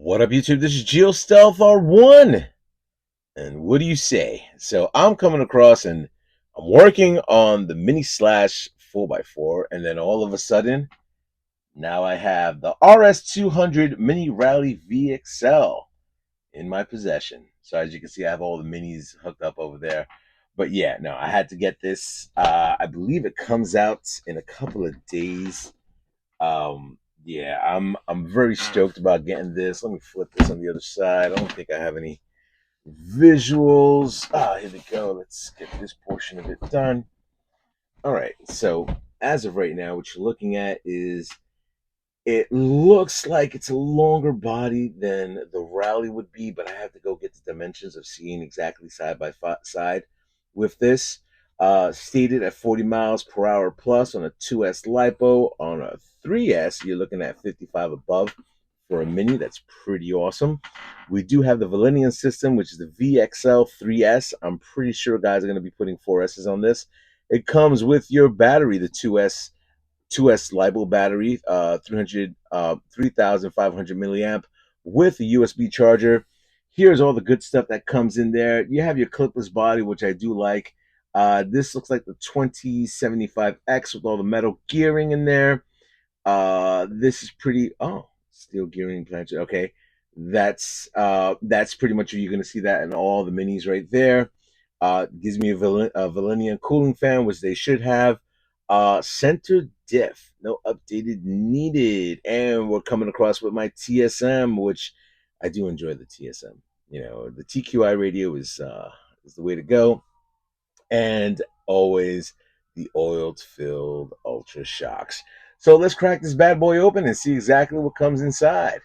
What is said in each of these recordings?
What up, YouTube? This is GeoStealth R1. And what do you say? So I'm coming across and I'm working on the Mini Slash 4x4, and then all of a sudden, now I have the RS200 Mini Rally VXL in my possession. So as you can see, I have all the minis hooked up over there. But yeah, no, I had to get this. I believe it comes out in a couple of days. Yeah, I'm very stoked about getting this. Let me flip this on the other side. I don't think I have any visuals. Here we go. Let's get this portion of it done. All right. So as of right now, what you're looking at is it looks like it's a longer body than the Rally would be, but I have to go get the dimensions of seeing exactly side by side with this. Stated at 40 miles per hour plus on a 2S LiPo. On a 3S, you're looking at 55 above for a Mini. That's pretty awesome. We do have the Valenian system, which is the VXL 3S. I'm pretty sure guys are going to be putting 4Ss on this. It comes with your battery, the 2S LiPo battery, 3,500 milliamp with a USB charger. Here's all the good stuff that comes in there. You have your clipless body, which I do like. This looks like the 2075X with all the metal gearing in there. This is pretty. Oh, steel gearing plancher. Okay, that's pretty much you're gonna see that in all the minis right there. Gives me a Valenian cooling fan, which they should have. Center diff, no updated needed. And we're coming across with my TSM, which I do enjoy the TSM. You know, the TQI radio is the way to go. And always the oiled filled Ultra Shocks. So let's crack this bad boy open and see exactly what comes inside.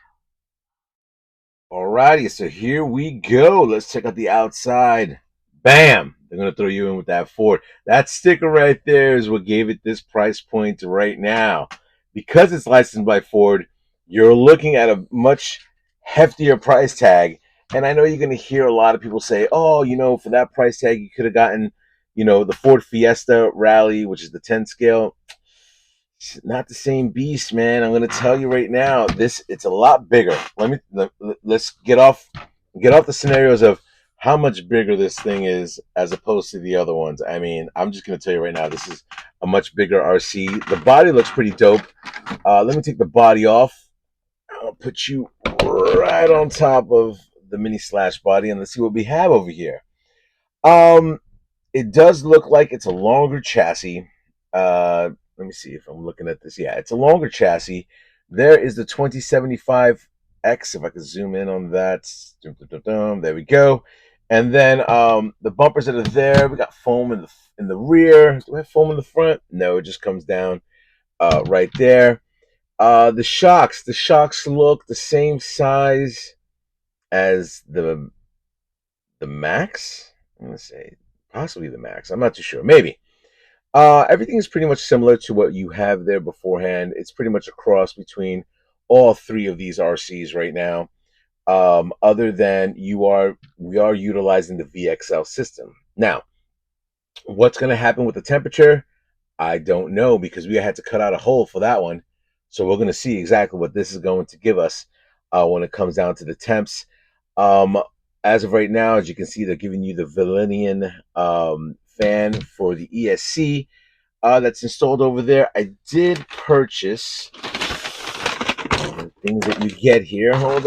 Alrighty, so here we go. Let's check out the outside. Bam! They're gonna throw you in with that Ford. That sticker right there is what gave it this price point right now. Because it's licensed by Ford, you're looking at a much heftier price tag. And I know you're gonna hear a lot of people say, "Oh, you know, for that price tag, you could have gotten, you know, the Ford Fiesta Rally, which is the 10 scale." It's not the same beast, man. I'm gonna tell you right now. It's a lot bigger. Let's get off the scenarios of how much bigger this thing is as opposed to the other ones. I mean, I'm just gonna tell you right now, this is a much bigger RC. The body looks pretty dope. Let me take the body off. I'll put you right on top of the Mini Slash body, and let's see what we have over here. Um, it does look like it's a longer chassis. Let me see if I'm looking at this. Yeah, it's a longer chassis. There is the 2075X. If I could zoom in on that. There we go. And then the bumpers that are there, we got foam in the rear. Do I have foam in the front? No, it just comes down right there. The shocks look the same size as the Max. I'm gonna say possibly the Max. I'm not too sure. Maybe. Everything is pretty much similar to what you have there beforehand. It's pretty much a cross between all three of these RCs right now. Other than we are utilizing the VXL system. Now, what's going to happen with the temperature? I don't know because we had to cut out a hole for that one. So we're going to see exactly what this is going to give us when it comes down to the temps. Um, as of right now, as you can see, they're giving you the Valenian fan for the ESC that's installed over there. I did purchase the things that you get here. Hold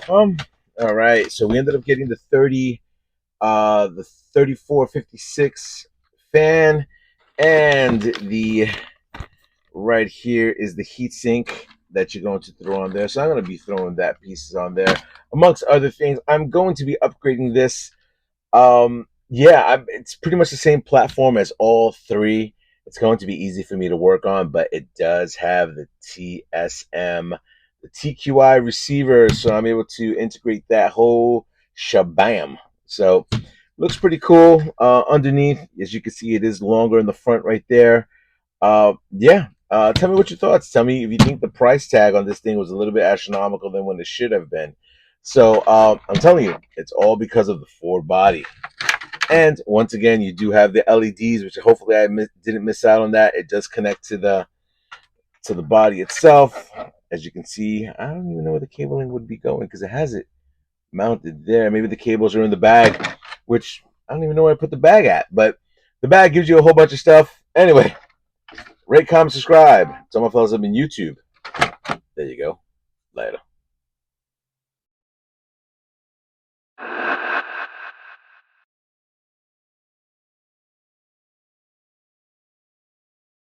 on. All right, so we ended up getting the 3456 fan, and the right here is the heatsink that you're going to throw on there. So I'm going to be throwing that pieces on there, amongst other things. I'm going to be upgrading this. Yeah, it's pretty much the same platform as all three. It's going to be easy for me to work on, but it does have the TSM, the TQI receiver, so I'm able to integrate that whole shabam. So looks pretty cool. Underneath, as you can see, it is longer in the front right there. Yeah. Tell me what your thoughts. Tell me if you think the price tag on this thing was a little bit astronomical than when it should have been. So I'm telling you, it's all because of the Ford body. And once again, you do have the LEDs, which hopefully I didn't miss out on that. It does connect to the body itself. As you can see, I don't even know where the cabling would be going because it has it mounted there. Maybe the cables are in the bag, which I don't even know where I put the bag at. But the bag gives you a whole bunch of stuff. Anyway, rate, comment, subscribe. Some of my fellas have been YouTube. There you go. Later.